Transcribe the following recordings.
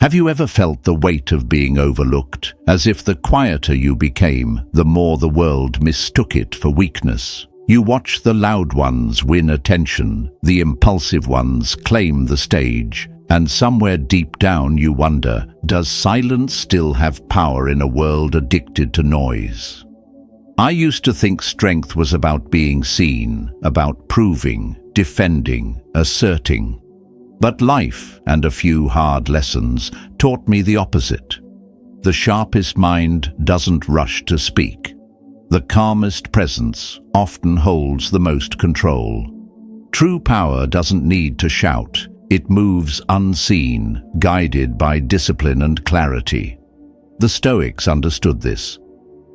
Have you ever felt the weight of being overlooked, as if the quieter you became, the more the world mistook it for weakness? You watch the loud ones win attention, the impulsive ones claim the stage, and somewhere deep down you wonder, does silence still have power in a world addicted to noise? I used to think strength was about being seen, about proving, defending, asserting. But life and a few hard lessons taught me the opposite. The sharpest mind doesn't rush to speak. The calmest presence often holds the most control. True power doesn't need to shout. It moves unseen, guided by discipline and clarity. The Stoics understood this.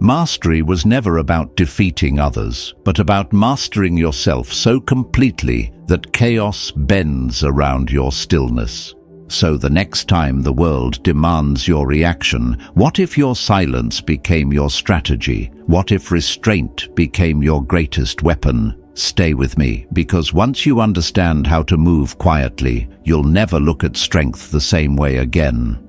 Mastery was never about defeating others, but about mastering yourself so completely that chaos bends around your stillness. So the next time the world demands your reaction, what if your silence became your strategy? What if restraint became your greatest weapon? Stay with me, because once you understand how to move quietly, you'll never look at strength the same way again.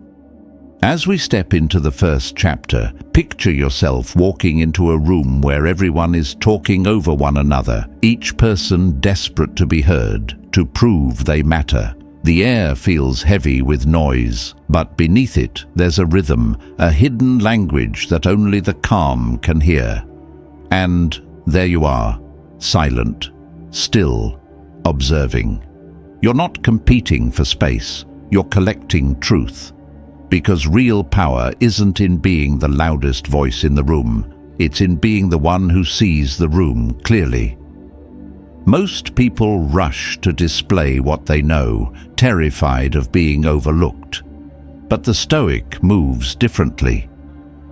As we step into the first chapter, picture yourself walking into a room where everyone is talking over one another, each person desperate to be heard, to prove they matter. The air feels heavy with noise, but beneath it there's a rhythm, a hidden language that only the calm can hear. And there you are, silent, still, observing. You're not competing for space, you're collecting truth. Because real power isn't in being the loudest voice in the room, it's in being the one who sees the room clearly. Most people rush to display what they know, terrified of being overlooked. But the Stoic moves differently.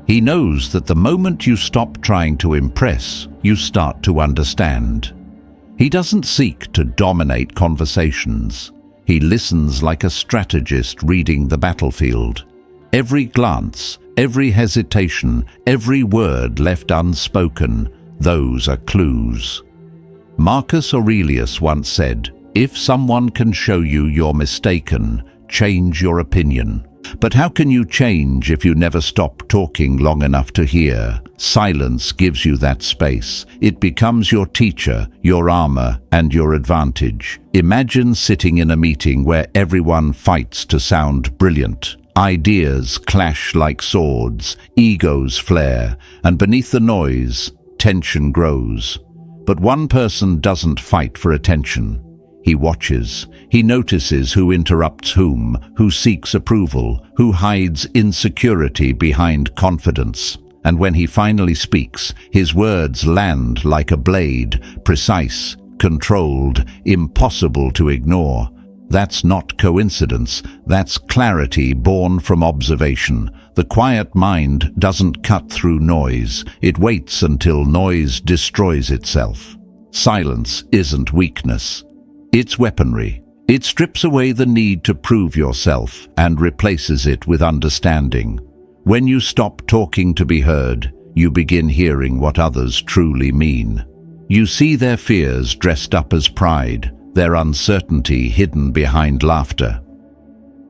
He knows that the moment you stop trying to impress, you start to understand. He doesn't seek to dominate conversations. He listens like a strategist reading the battlefield. Every glance, every hesitation, every word left unspoken, those are clues. Marcus Aurelius once said, "If someone can show you you're mistaken, change your opinion." But how can you change if you never stop talking long enough to hear? Silence gives you that space. It becomes your teacher, your armor, and your advantage. Imagine sitting in a meeting where everyone fights to sound brilliant. Ideas clash like swords, egos flare, and beneath the noise, tension grows. But one person doesn't fight for attention. He watches. He notices who interrupts whom, who seeks approval, who hides insecurity behind confidence. And when he finally speaks, his words land like a blade, precise, controlled, impossible to ignore. That's not coincidence, that's clarity born from observation. The quiet mind doesn't cut through noise, it waits until noise destroys itself. Silence isn't weakness, it's weaponry. It strips away the need to prove yourself and replaces it with understanding. When you stop talking to be heard, you begin hearing what others truly mean. You see their fears dressed up as pride, their uncertainty hidden behind laughter,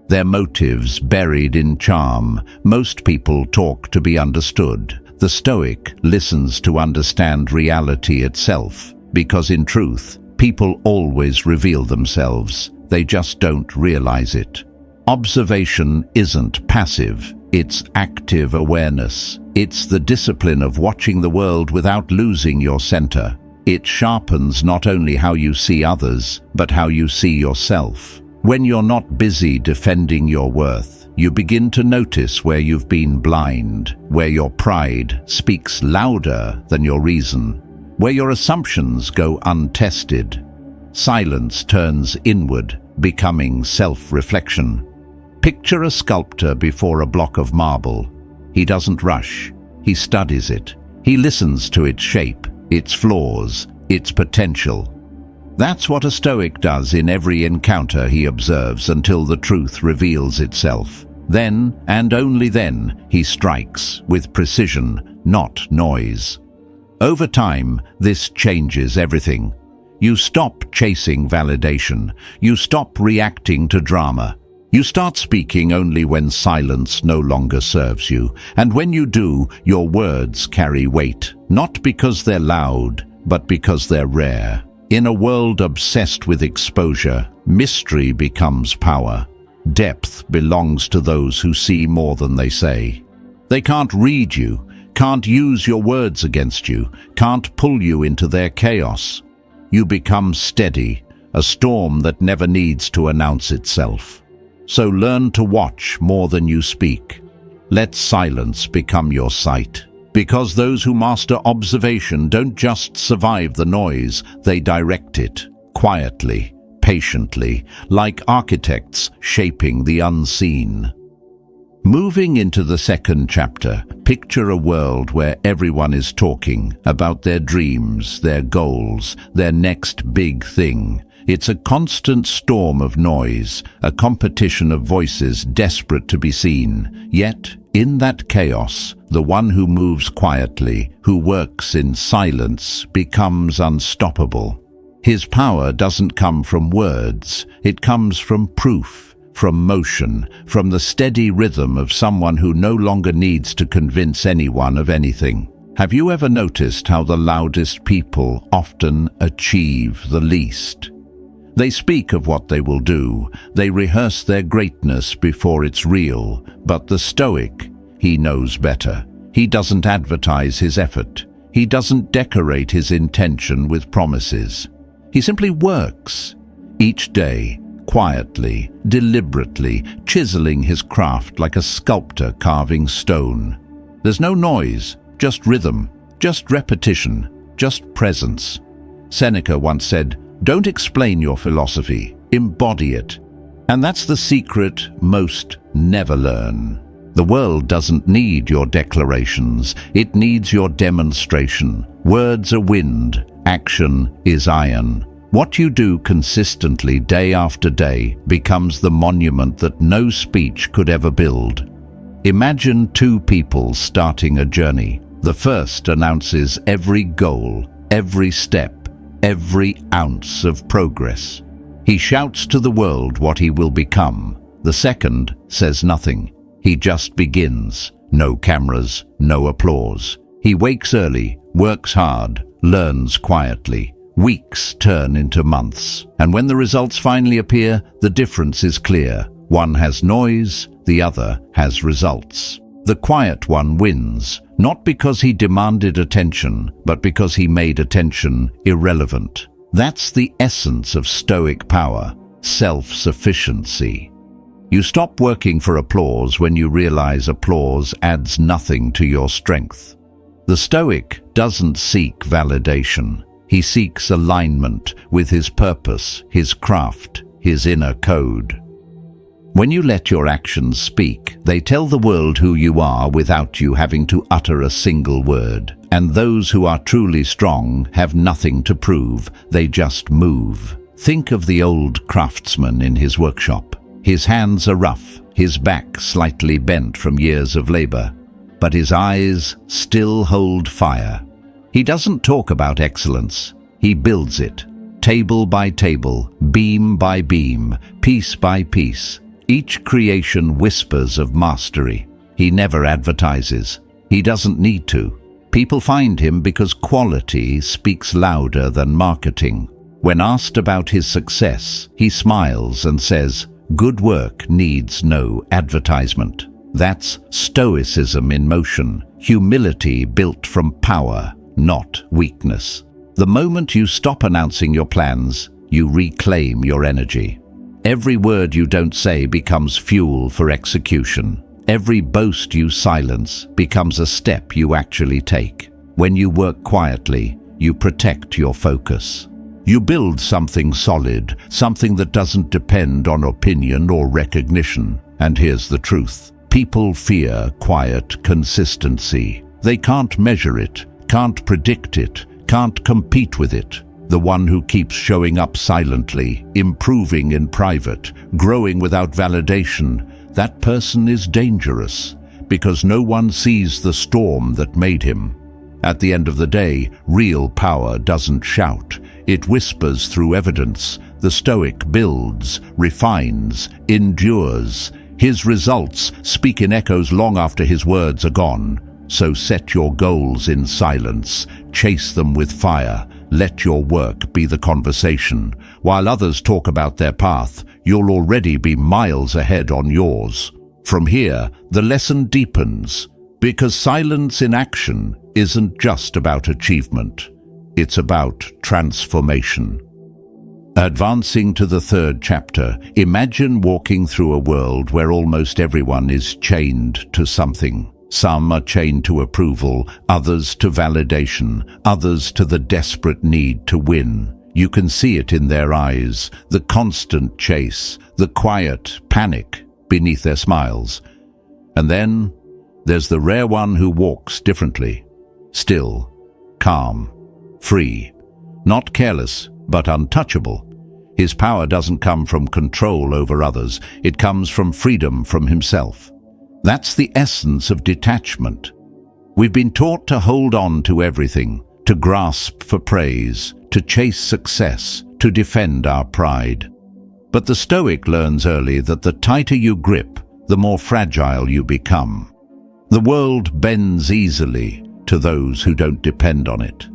their motives buried in charm. Most people talk to be understood. The Stoic listens to understand reality itself, because in truth, people always reveal themselves. They just don't realize it. Observation isn't passive, it's active awareness. It's the discipline of watching the world without losing your center. It sharpens not only how you see others, but how you see yourself. When you're not busy defending your worth, you begin to notice where you've been blind, where your pride speaks louder than your reason, where your assumptions go untested. Silence turns inward, becoming self-reflection. Picture a sculptor before a block of marble. He doesn't rush, he studies it. He listens to its shape, its flaws, its potential. That's what a Stoic does in every encounter he observes until the truth reveals itself. Then, and only then, he strikes with precision, not noise. Over time, this changes everything. You stop chasing validation. You stop reacting to drama. You start speaking only when silence no longer serves you, and when you do, your words carry weight, not because they're loud, but because they're rare. In a world obsessed with exposure, mystery becomes power. Depth belongs to those who see more than they say. They can't read you, can't use your words against you, can't pull you into their chaos. You become steady, a storm that never needs to announce itself. So learn to watch more than you speak. Let silence become your sight. Because those who master observation don't just survive the noise, they direct it, quietly, patiently, like architects shaping the unseen. Moving into the second chapter, picture a world where everyone is talking about their dreams, their goals, their next big thing. It's a constant storm of noise, a competition of voices desperate to be seen. Yet, in that chaos, the one who moves quietly, who works in silence, becomes unstoppable. His power doesn't come from words, it comes from proof, from motion, from the steady rhythm of someone who no longer needs to convince anyone of anything. Have you ever noticed how the loudest people often achieve the least? They speak of what they will do, they rehearse their greatness before it's real, but the Stoic, he knows better. He doesn't advertise his effort. He doesn't decorate his intention with promises. He simply works, each day, quietly, deliberately, chiseling his craft like a sculptor carving stone. There's no noise, just rhythm, just repetition, just presence. Seneca once said, "Don't explain your philosophy, embody it." And that's the secret most never learn. The world doesn't need your declarations, it needs your demonstration. Words are wind, action is iron. What you do consistently day after day becomes the monument that no speech could ever build. Imagine two people starting a journey. The first announces every goal, every step, every ounce of progress. He shouts to the world what he will become. The second says nothing. He just begins. No cameras, no applause. He wakes early, works hard, learns quietly. Weeks turn into months. And when the results finally appear, the difference is clear. One has noise, the other has results. The quiet one wins, not because he demanded attention, but because he made attention irrelevant. That's the essence of Stoic power, self-sufficiency. You stop working for applause when you realize applause adds nothing to your strength. The Stoic doesn't seek validation. He seeks alignment with his purpose, his craft, his inner code. When you let your actions speak, they tell the world who you are without you having to utter a single word. And those who are truly strong have nothing to prove, they just move. Think of the old craftsman in his workshop. His hands are rough, his back slightly bent from years of labor, but his eyes still hold fire. He doesn't talk about excellence, he builds it, table by table, beam by beam, piece by piece. Each creation whispers of mastery. He never advertises. He doesn't need to. People find him because quality speaks louder than marketing. When asked about his success, he smiles and says, "Good work needs no advertisement." That's stoicism in motion, humility built from power, not weakness. The moment you stop announcing your plans, you reclaim your energy. Every word you don't say becomes fuel for execution. Every boast you silence becomes a step you actually take. When you work quietly, you protect your focus. You build something solid, something that doesn't depend on opinion or recognition. And here's the truth. People fear quiet consistency. They can't measure it, can't predict it, can't compete with it. The one who keeps showing up silently, improving in private, growing without validation, that person is dangerous because no one sees the storm that made him. At the end of the day, real power doesn't shout. It whispers through evidence. The Stoic builds, refines, endures. His results speak in echoes long after his words are gone. So set your goals in silence, chase them with fire. Let your work be the conversation. While others talk about their path, you'll already be miles ahead on yours. From here, the lesson deepens, because silence in action isn't just about achievement. It's about transformation. Advancing to the third chapter, imagine walking through a world where almost everyone is chained to something. Some are chained to approval, others to validation, others to the desperate need to win. You can see it in their eyes, the constant chase, the quiet panic beneath their smiles. And then there's the rare one who walks differently, still, calm, free, not careless, but untouchable. His power doesn't come from control over others, it comes from freedom from himself. That's the essence of detachment. We've been taught to hold on to everything, to grasp for praise, to chase success, to defend our pride. But the Stoic learns early that the tighter you grip, the more fragile you become. The world bends easily to those who don't depend on it.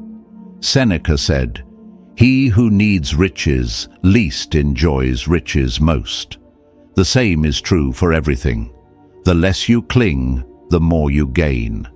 Seneca said, "He who needs riches least enjoys riches most." The same is true for everything. The less you cling, the more you gain.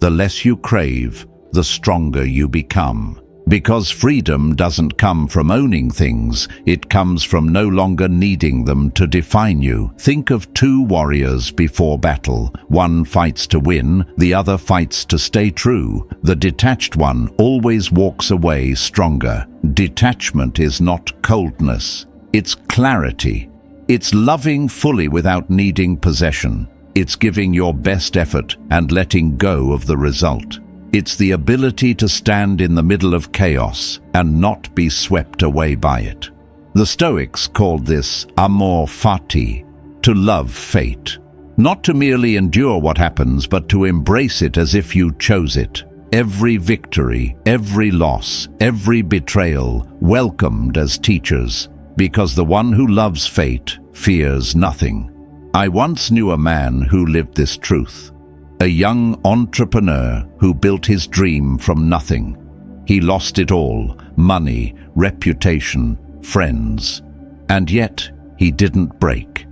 The less you crave, the stronger you become. Because freedom doesn't come from owning things, it comes from no longer needing them to define you. Think of two warriors before battle. One fights to win, the other fights to stay true. The detached one always walks away stronger. Detachment is not coldness, it's clarity. It's loving fully without needing possession. It's giving your best effort and letting go of the result. It's the ability to stand in the middle of chaos and not be swept away by it. The Stoics called this amor fati, to love fate. Not to merely endure what happens, but to embrace it as if you chose it. Every victory, every loss, every betrayal, welcomed as teachers, because the one who loves fate fears nothing. I once knew a man who lived this truth. A young entrepreneur who built his dream from nothing. He lost it all, money, reputation, friends. And yet, he didn't break.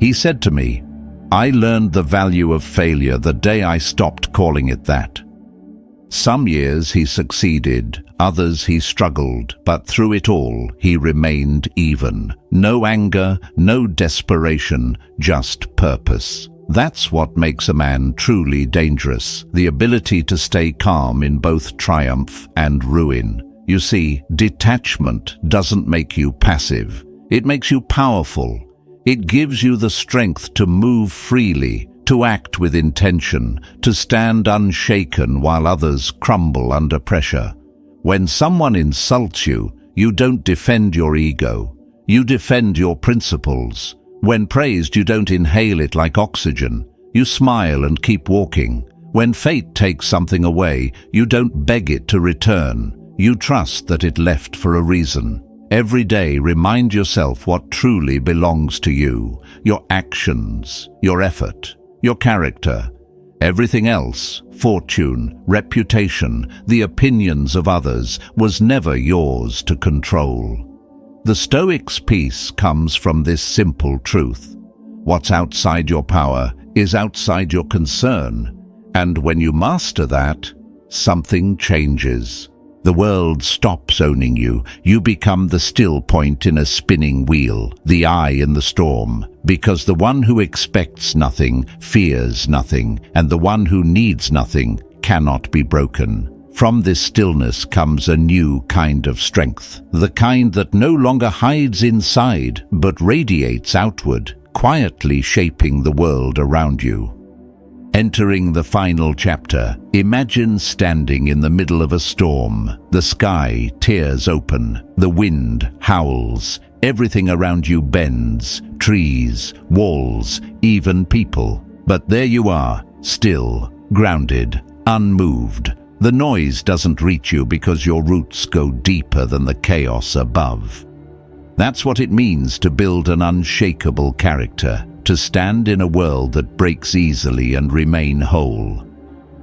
He said to me, "I learned the value of failure the day I stopped calling it that." Some years he succeeded, others he struggled, but through it all he remained even. No anger, no desperation, just purpose. That's what makes a man truly dangerous, the ability to stay calm in both triumph and ruin. You see, detachment doesn't make you passive. It makes you powerful. It gives you the strength to move freely, to act with intention, to stand unshaken while others crumble under pressure. When someone insults you, you don't defend your ego. You defend your principles. When praised, you don't inhale it like oxygen. You smile and keep walking. When fate takes something away, you don't beg it to return. You trust that it left for a reason. Every day, remind yourself what truly belongs to you. Your actions, your effort, your character. Everything else, fortune, reputation, the opinions of others, was never yours to control. The Stoics' peace comes from this simple truth. What's outside your power is outside your concern, and when you master that, something changes. The world stops owning you. You become the still point in a spinning wheel, the eye in the storm, because the one who expects nothing fears nothing, and the one who needs nothing cannot be broken. From this stillness comes a new kind of strength, the kind that no longer hides inside, but radiates outward, quietly shaping the world around you. Entering the final chapter, imagine standing in the middle of a storm. The sky tears open, the wind howls, everything around you bends, trees, walls, even people. But there you are, still, grounded, unmoved, The noise doesn't reach you because your roots go deeper than the chaos above. That's what it means to build an unshakable character, to stand in a world that breaks easily and remain whole.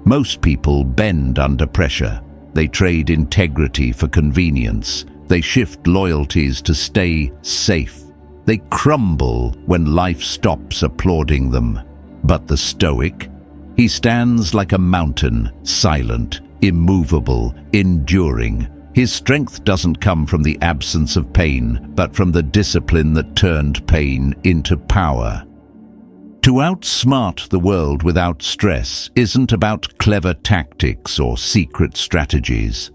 Most people bend under pressure. They trade integrity for convenience. They shift loyalties to stay safe. They crumble when life stops applauding them. But the Stoic, he stands like a mountain, silent, immovable, enduring. His strength doesn't come from the absence of pain, but from the discipline that turned pain into power. To outsmart the world without stress isn't about clever tactics or secret strategies.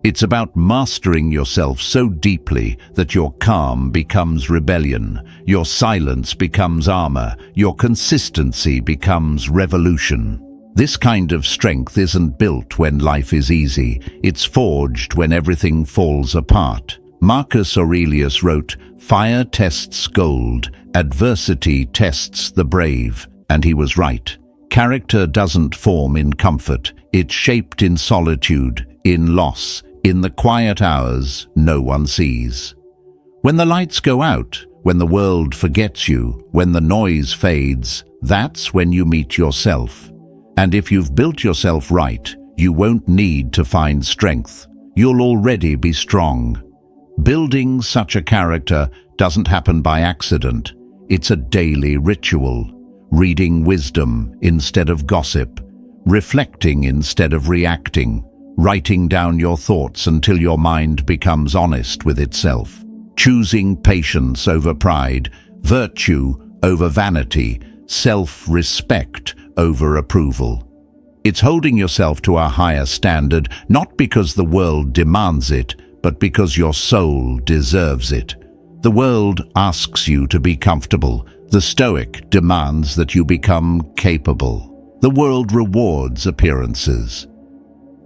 It's about mastering yourself so deeply that your calm becomes rebellion, your silence becomes armor, your consistency becomes revolution. This kind of strength isn't built when life is easy, it's forged when everything falls apart. Marcus Aurelius wrote, "Fire tests gold, adversity tests the brave," and he was right. Character doesn't form in comfort, it's shaped in solitude, in loss, in the quiet hours no one sees. When the lights go out, when the world forgets you, when the noise fades, that's when you meet yourself. And if you've built yourself right, you won't need to find strength. You'll already be strong. Building such a character doesn't happen by accident. It's a daily ritual. Reading wisdom instead of gossip, reflecting instead of reacting, writing down your thoughts until your mind becomes honest with itself, choosing patience over pride, virtue over vanity, self-respect over approval. It's holding yourself to a higher standard, not because the world demands it, but because your soul deserves it. The world asks you to be comfortable. The Stoic demands that you become capable. The world rewards appearances.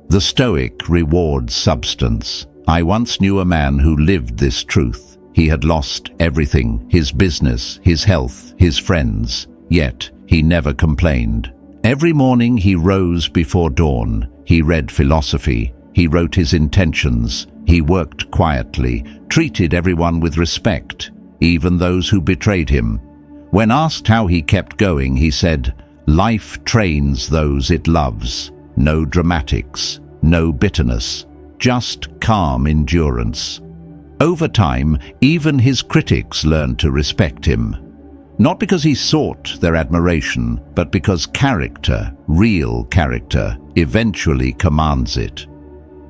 The Stoic rewards substance. I once knew a man who lived this truth. He had lost everything, his business, his health, his friends, yet he never complained. Every morning he rose before dawn. He read philosophy. He wrote his intentions. He worked quietly, treated everyone with respect, even those who betrayed him. When asked how he kept going, he said, "Life trains those it loves. No dramatics, no bitterness, just calm endurance." Over time, even his critics learned to respect him. Not because he sought their admiration, but because character, real character, eventually commands it.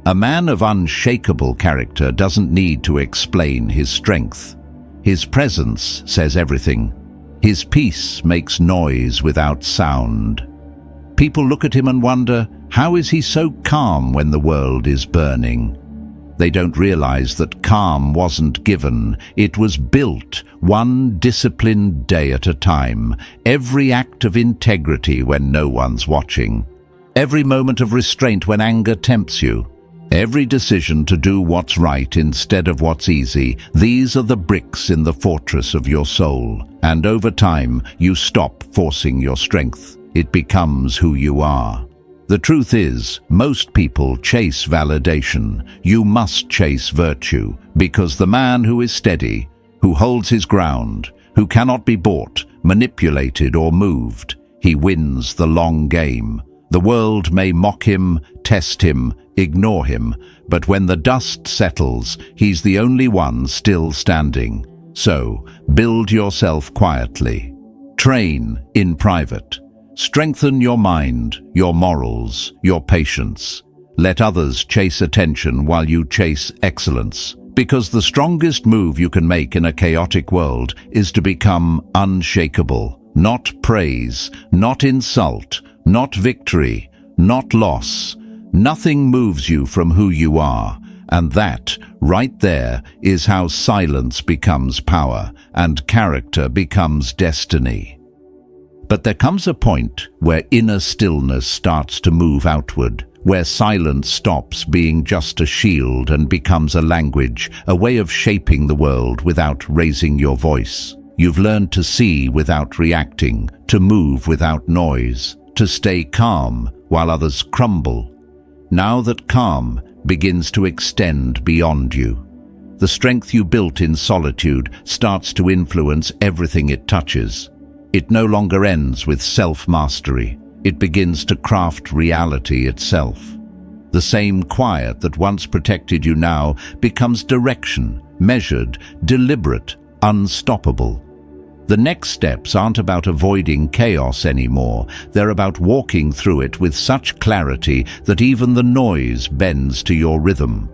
A man of unshakable character doesn't need to explain his strength. His presence says everything. His peace makes noise without sound. People look at him and wonder, how is he so calm when the world is burning? They don't realize that calm wasn't given, it was built, one disciplined day at a time. Every act of integrity when no one's watching. Every moment of restraint when anger tempts you. Every decision to do what's right instead of what's easy. These are the bricks in the fortress of your soul. And over time, you stop forcing your strength. It becomes who you are. The truth is, most people chase validation. You must chase virtue, because the man who is steady, who holds his ground, who cannot be bought, manipulated or moved, he wins the long game. The world may mock him, test him, ignore him, but when the dust settles, he's the only one still standing. So, build yourself quietly. Train in private. Strengthen your mind, your morals, your patience. Let others chase attention while you chase excellence. Because the strongest move you can make in a chaotic world is to become unshakable. Not praise, not insult, not victory, not loss. Nothing moves you from who you are, and that, right there, is how silence becomes power and character becomes destiny. But there comes a point where inner stillness starts to move outward, where silence stops being just a shield and becomes a language, a way of shaping the world without raising your voice. You've learned to see without reacting, to move without noise, to stay calm while others crumble. Now that calm begins to extend beyond you. The strength you built in solitude starts to influence everything it touches. It no longer ends with self-mastery. It begins to craft reality itself. The same quiet that once protected you now becomes direction, measured, deliberate, unstoppable. The next steps aren't about avoiding chaos anymore. They're about walking through it with such clarity that even the noise bends to your rhythm.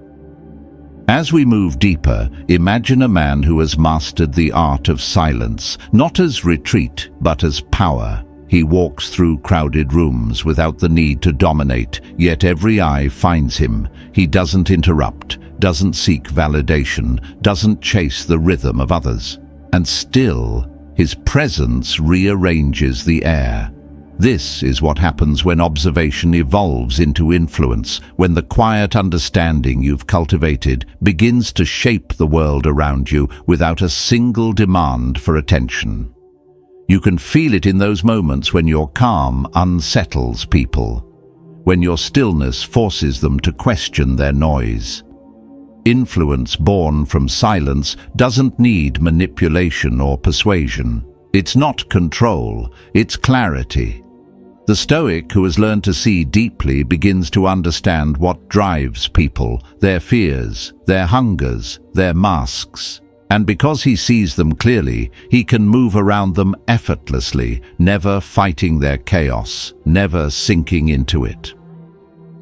As we move deeper, imagine a man who has mastered the art of silence, not as retreat, but as power. He walks through crowded rooms without the need to dominate, yet every eye finds him. He doesn't interrupt, doesn't seek validation, doesn't chase the rhythm of others. And still, his presence rearranges the air. This is what happens when observation evolves into influence, when the quiet understanding you've cultivated begins to shape the world around you without a single demand for attention. You can feel it in those moments when your calm unsettles people, when your stillness forces them to question their noise. Influence born from silence doesn't need manipulation or persuasion. It's not control, it's clarity. The Stoic who has learned to see deeply begins to understand what drives people, their fears, their hungers, their masks. And because he sees them clearly, he can move around them effortlessly, never fighting their chaos, never sinking into it.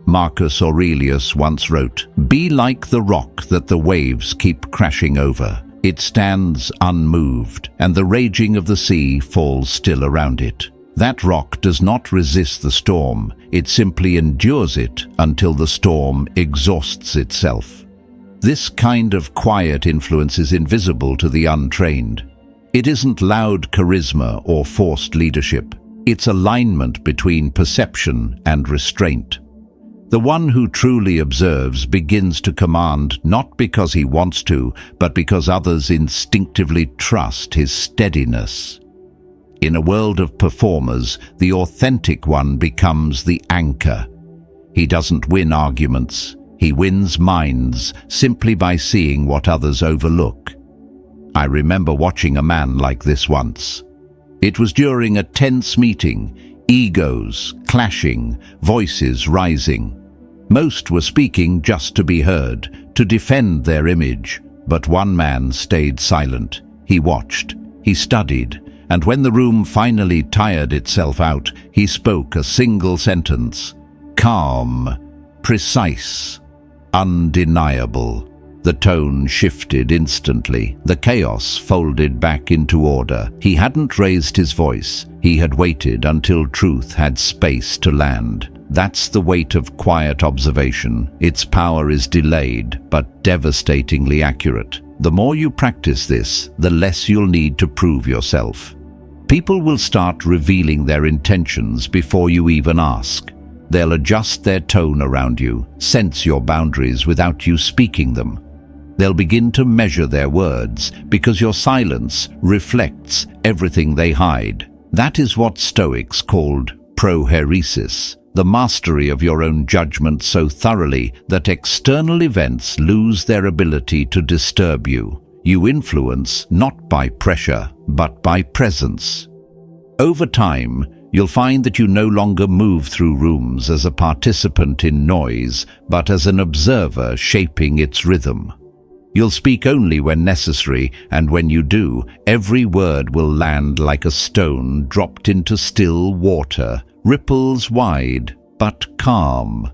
Marcus Aurelius once wrote, "Be like the rock that the waves keep crashing over. It stands unmoved, and the raging of the sea falls still around it. That rock does not resist the storm, it simply endures it until the storm exhausts itself." This kind of quiet influence is invisible to the untrained. It isn't loud charisma or forced leadership. It's alignment between perception and restraint. The one who truly observes begins to command not because he wants to, but because others instinctively trust his steadiness. In a world of performers, the authentic one becomes the anchor. He doesn't win arguments. He wins minds simply by seeing what others overlook. I remember watching a man like this once. It was during a tense meeting, egos clashing, voices rising. Most were speaking just to be heard, to defend their image, but one man stayed silent. He watched, he studied, and when the room finally tired itself out, he spoke a single sentence: calm, precise, undeniable. The tone shifted instantly. The chaos folded back into order. He hadn't raised his voice. He had waited until truth had space to land. That's the weight of quiet observation. Its power is delayed, but devastatingly accurate. The more you practice this, the less you'll need to prove yourself. People will start revealing their intentions before you even ask. They'll adjust their tone around you, sense your boundaries without you speaking them. They'll begin to measure their words because your silence reflects everything they hide. That is what Stoics called prohairesis, the mastery of your own judgment so thoroughly that external events lose their ability to disturb you. You influence not by pressure, but by presence. Over time, you'll find that you no longer move through rooms as a participant in noise, but as an observer shaping its rhythm. You'll speak only when necessary, and when you do, every word will land like a stone dropped into still water, ripples wide, but calm.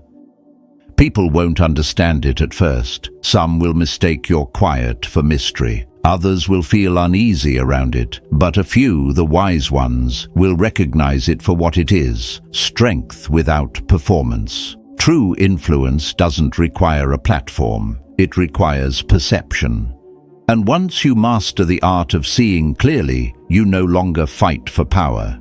People won't understand it at first. Some will mistake your quiet for mystery. Others will feel uneasy around it, but a few, the wise ones, will recognize it for what it is: strength without performance. True influence doesn't require a platform. It requires perception. And once you master the art of seeing clearly, you no longer fight for power.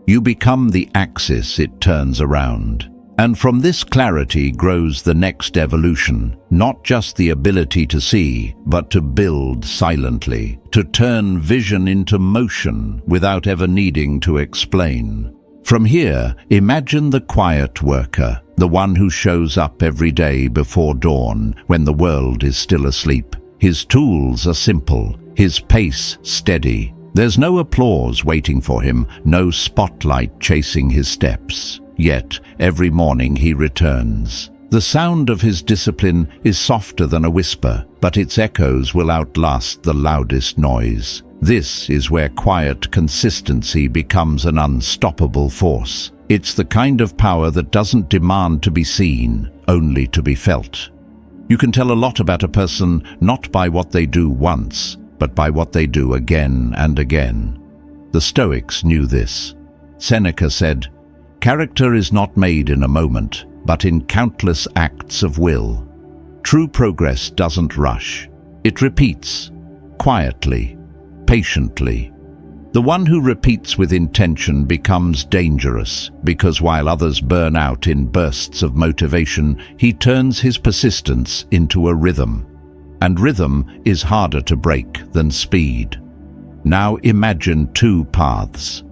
You become the axis it turns around. And from this clarity grows the next evolution, not just the ability to see, but to build silently, to turn vision into motion without ever needing to explain. From here, imagine the quiet worker, the one who shows up every day before dawn when the world is still asleep. His tools are simple, his pace steady. There's no applause waiting for him, no spotlight chasing his steps. Yet, every morning he returns. The sound of his discipline is softer than a whisper, but its echoes will outlast the loudest noise. This is where quiet consistency becomes an unstoppable force. It's the kind of power that doesn't demand to be seen, only to be felt. You can tell a lot about a person not by what they do once, but by what they do again and again. The Stoics knew this. Seneca said, "Character is not made in a moment, but in countless acts of will." True progress doesn't rush. It repeats, quietly, patiently. The one who repeats with intention becomes dangerous, because while others burn out in bursts of motivation, he turns his persistence into a rhythm. And rhythm is harder to break than speed. Now imagine two paths.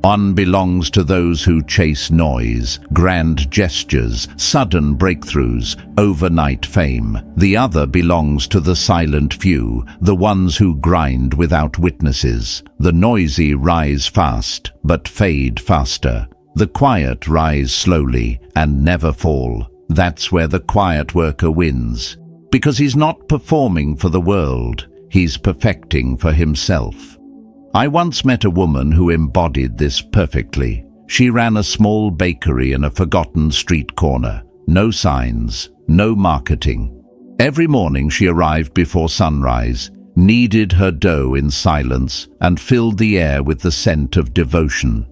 One belongs to those who chase noise, grand gestures, sudden breakthroughs, overnight fame. The other belongs to the silent few, the ones who grind without witnesses. The noisy rise fast, but fade faster. The quiet rise slowly and never fall. That's where the quiet worker wins. Because he's not performing for the world, he's perfecting for himself. I once met a woman who embodied this perfectly. She ran a small bakery in a forgotten street corner. No signs, no marketing. Every morning she arrived before sunrise, kneaded her dough in silence, and filled the air with the scent of devotion.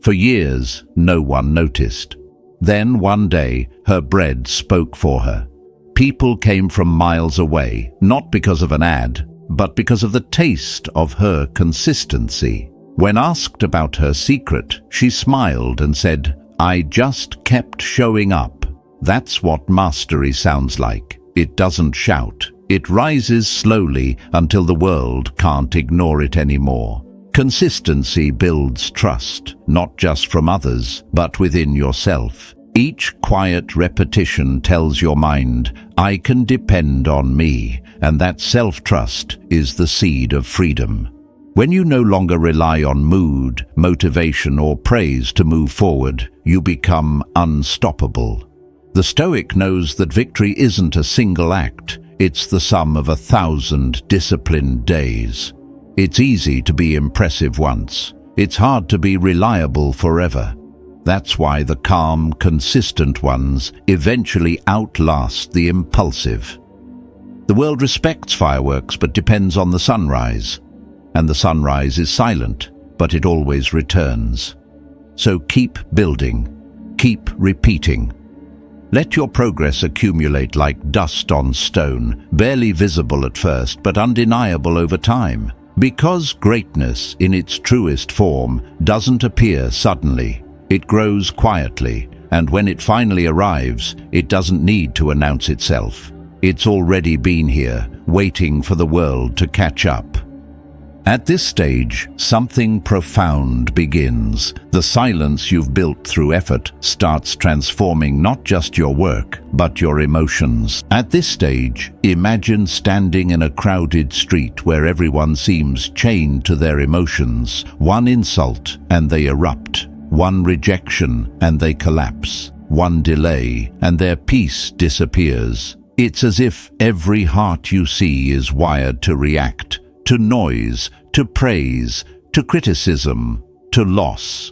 For years, no one noticed. Then one day, her bread spoke for her. People came from miles away, not because of an ad, but because of the taste of her consistency. When asked about her secret, she smiled and said, "I just kept showing up." That's what mastery sounds like. It doesn't shout. It rises slowly until the world can't ignore it anymore. Consistency builds trust, not just from others, but within yourself. Each quiet repetition tells your mind, "I can depend on me," and that self-trust is the seed of freedom. When you no longer rely on mood, motivation, or praise to move forward, you become unstoppable. The Stoic knows that victory isn't a single act, it's the sum of 1,000 disciplined days. It's easy to be impressive once. It's hard to be reliable forever. That's why the calm, consistent ones eventually outlast the impulsive. The world respects fireworks but depends on the sunrise. And the sunrise is silent, but it always returns. So keep building, keep repeating. Let your progress accumulate like dust on stone, barely visible at first but undeniable over time. Because greatness, in its truest form, doesn't appear suddenly. It grows quietly, and when it finally arrives, it doesn't need to announce itself. It's already been here, waiting for the world to catch up. At this stage, something profound begins. The silence you've built through effort starts transforming not just your work, but your emotions. At this stage, imagine standing in a crowded street where everyone seems chained to their emotions. One insult, and they erupt. One rejection, and they collapse. One delay, and their peace disappears. It's as if every heart you see is wired to react. To noise, to praise, to criticism, to loss.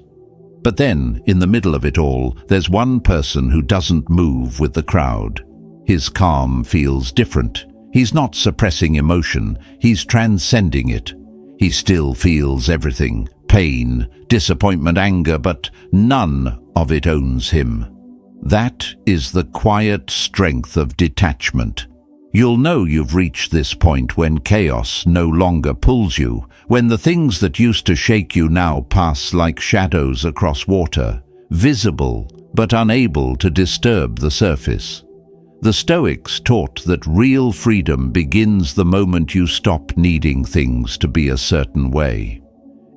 But then, in the middle of it all, there's one person who doesn't move with the crowd. His calm feels different. He's not suppressing emotion, he's transcending it. He still feels everything, pain, disappointment, anger, but none of it owns him. That is the quiet strength of detachment. You'll know you've reached this point when chaos no longer pulls you, when the things that used to shake you now pass like shadows across water, visible but unable to disturb the surface. The Stoics taught that real freedom begins the moment you stop needing things to be a certain way.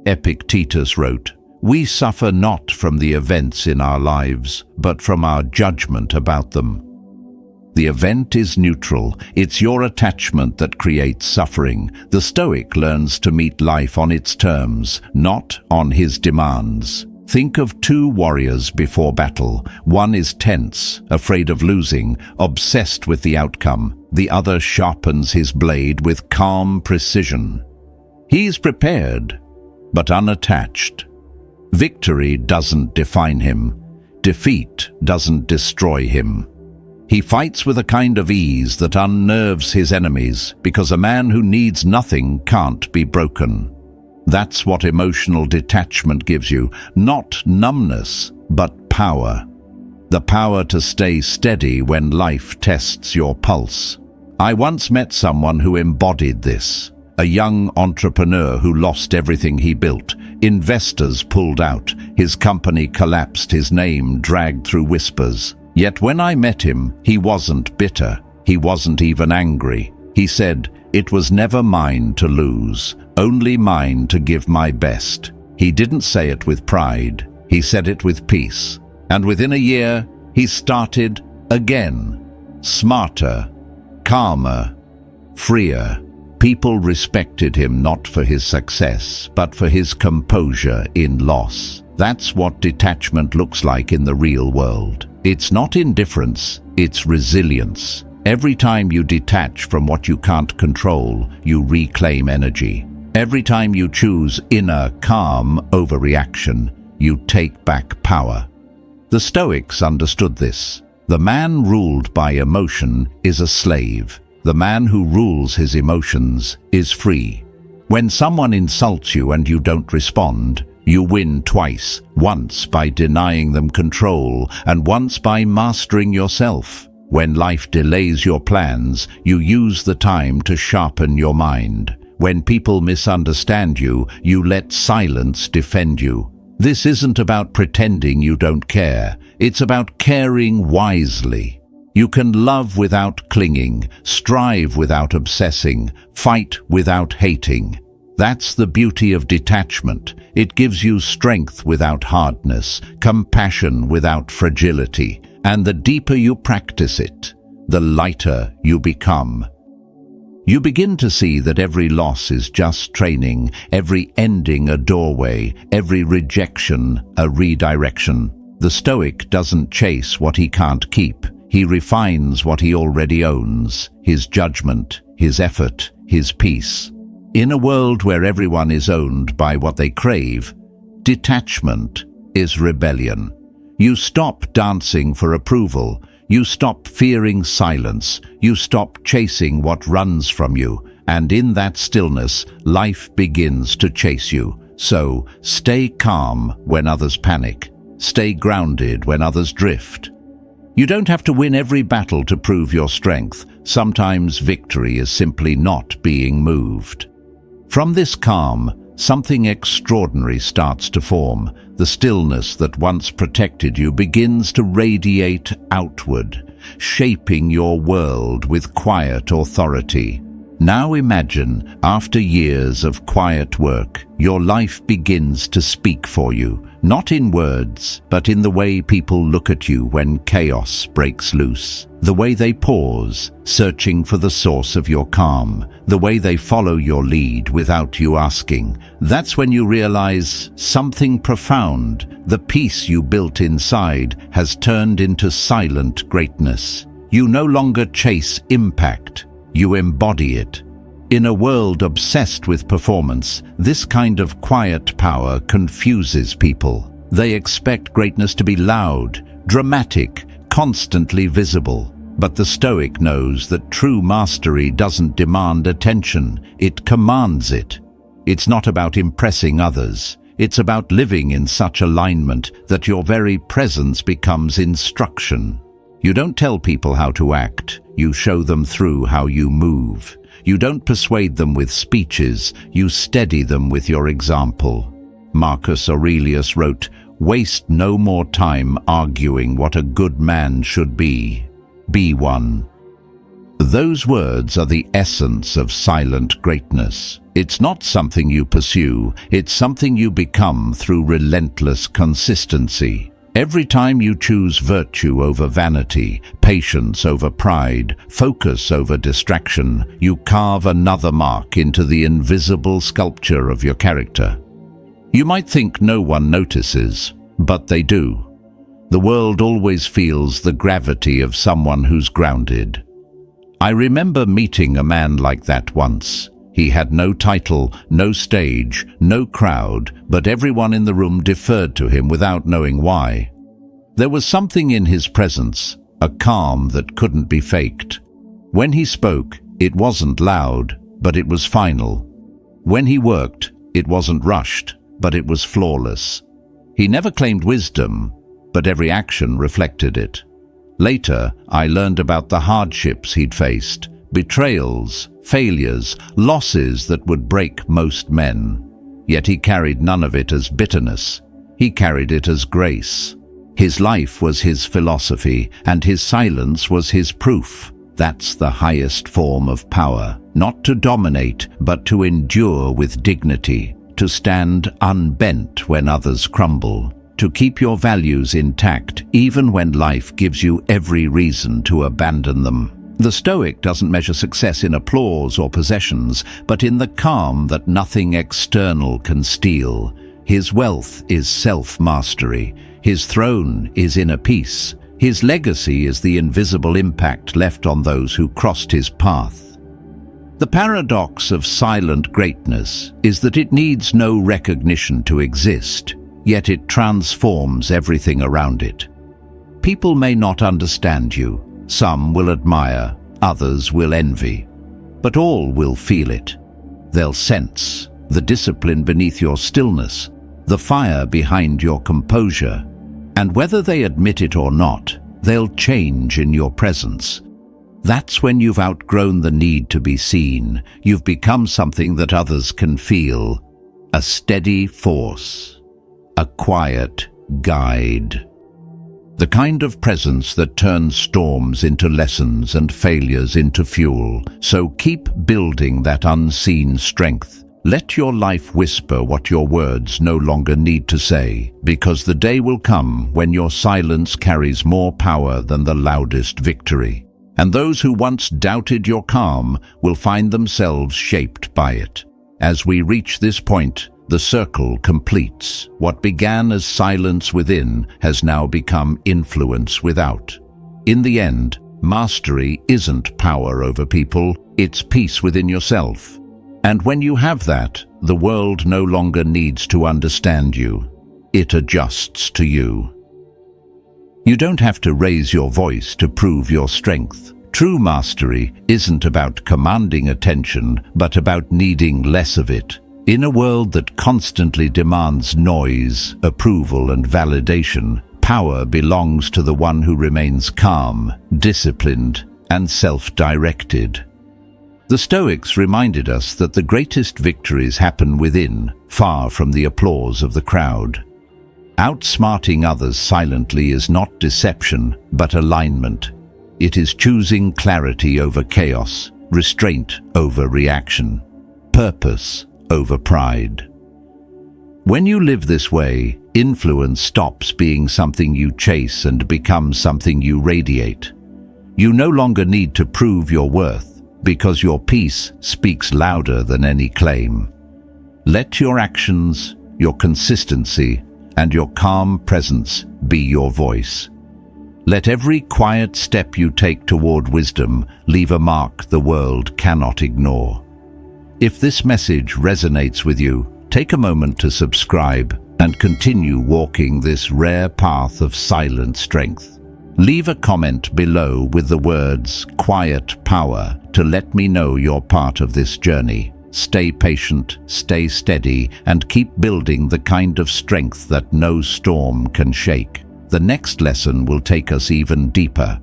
Epictetus wrote, We suffer not from the events in our lives, but from our judgment about them. The event is neutral. It's your attachment that creates suffering. The Stoic learns to meet life on its terms, not on his demands. Think of two warriors before battle. One is tense, afraid of losing, obsessed with the outcome. The other sharpens his blade with calm precision. He's prepared, but unattached. Victory doesn't define him. Defeat doesn't destroy him. He fights with a kind of ease that unnerves his enemies, because a man who needs nothing can't be broken. That's what emotional detachment gives you, not numbness, but power. The power to stay steady when life tests your pulse. I once met someone who embodied this. A young entrepreneur who lost everything he built. Investors pulled out. His company collapsed, his name dragged through whispers. Yet when I met him, he wasn't bitter. He wasn't even angry. He said, "It was never mine to lose, only mine to give my best." He didn't say it with pride. He said it with peace. And within a year, he started again. Smarter, calmer, freer. People respected him not for his success, but for his composure in loss. That's what detachment looks like in the real world. It's not indifference, it's resilience. Every time you detach from what you can't control, you reclaim energy. Every time you choose inner calm over reaction, you take back power. The Stoics understood this. The man ruled by emotion is a slave. The man who rules his emotions is free. When someone insults you and you don't respond, you win twice, once by denying them control and once by mastering yourself. When life delays your plans, you use the time to sharpen your mind. When people misunderstand you, you let silence defend you. This isn't about pretending you don't care. It's about caring wisely. You can love without clinging, strive without obsessing, fight without hating. That's the beauty of detachment. It gives you strength without hardness, compassion without fragility. And the deeper you practice it, the lighter you become. You begin to see that every loss is just training, every ending a doorway, every rejection a redirection. The Stoic doesn't chase what he can't keep. He refines what he already owns, his judgment, his effort, his peace. In a world where everyone is owned by what they crave, detachment is rebellion. You stop dancing for approval. You stop fearing silence. You stop chasing what runs from you. And in that stillness, life begins to chase you. So stay calm when others panic. Stay grounded when others drift. You don't have to win every battle to prove your strength. Sometimes victory is simply not being moved. From this calm, something extraordinary starts to form. The stillness that once protected you begins to radiate outward, shaping your world with quiet authority. Now imagine, after years of quiet work, your life begins to speak for you, not in words, but in the way people look at you when chaos breaks loose. The way they pause, searching for the source of your calm. The way they follow your lead without you asking. That's when you realize something profound. The peace you built inside has turned into silent greatness. You no longer chase impact. You embody it. In a world obsessed with performance, this kind of quiet power confuses people. They expect greatness to be loud, dramatic, constantly visible. But the Stoic knows that true mastery doesn't demand attention, it commands it. It's not about impressing others. It's about living in such alignment that your very presence becomes instruction. You don't tell people how to act, you show them through how you move. You don't persuade them with speeches, you steady them with your example. Marcus Aurelius wrote, "Waste no more time arguing what a good man should be. Be one." Those words are the essence of silent greatness. It's not something you pursue, it's something you become through relentless consistency. Every time you choose virtue over vanity, patience over pride, focus over distraction, you carve another mark into the invisible sculpture of your character. You might think no one notices, but they do. The world always feels the gravity of someone who's grounded. I remember meeting a man like that once. He had no title, no stage, no crowd, but everyone in the room deferred to him without knowing why. There was something in his presence, a calm that couldn't be faked. When he spoke, it wasn't loud, but it was final. When he worked, it wasn't rushed, but it was flawless. He never claimed wisdom, but every action reflected it. Later, I learned about the hardships he'd faced, betrayals, failures, losses that would break most men. Yet he carried none of it as bitterness. He carried it as grace. His life was his philosophy, and his silence was his proof. That's the highest form of power, not to dominate, but to endure with dignity, to stand unbent when others crumble, to keep your values intact even when life gives you every reason to abandon them. The Stoic doesn't measure success in applause or possessions, but in the calm that nothing external can steal. His wealth is self-mastery. His throne is inner peace. His legacy is the invisible impact left on those who crossed his path. The paradox of silent greatness is that it needs no recognition to exist, yet it transforms everything around it. People may not understand you. Some will admire, others will envy, but all will feel it. They'll sense the discipline beneath your stillness, the fire behind your composure, and whether they admit it or not, they'll change in your presence. That's when you've outgrown the need to be seen. You've become something that others can feel, a steady force, a quiet guide. The kind of presence that turns storms into lessons and failures into fuel. So keep building that unseen strength. Let your life whisper what your words no longer need to say, because the day will come when your silence carries more power than the loudest victory. And those who once doubted your calm will find themselves shaped by it. As we reach this point, the circle completes. What began as silence within has now become influence without. In the end, mastery isn't power over people, it's peace within yourself. And when you have that, the world no longer needs to understand you. It adjusts to you. You don't have to raise your voice to prove your strength. True mastery isn't about commanding attention, but about needing less of it. In a world that constantly demands noise, approval, and validation, power belongs to the one who remains calm, disciplined, and self-directed. The Stoics reminded us that the greatest victories happen within, far from the applause of the crowd. Outsmarting others silently is not deception, but alignment. It is choosing clarity over chaos, restraint over reaction, purpose over pride. When you live this way, influence stops being something you chase and becomes something you radiate. You no longer need to prove your worth, because your peace speaks louder than any claim. Let your actions, your consistency, and your calm presence be your voice. Let every quiet step you take toward wisdom leave a mark the world cannot ignore. If this message resonates with you, take a moment to subscribe and continue walking this rare path of silent strength. Leave a comment below with the words "Quiet Power" to let me know you're part of this journey. Stay patient, stay steady, and keep building the kind of strength that no storm can shake. The next lesson will take us even deeper,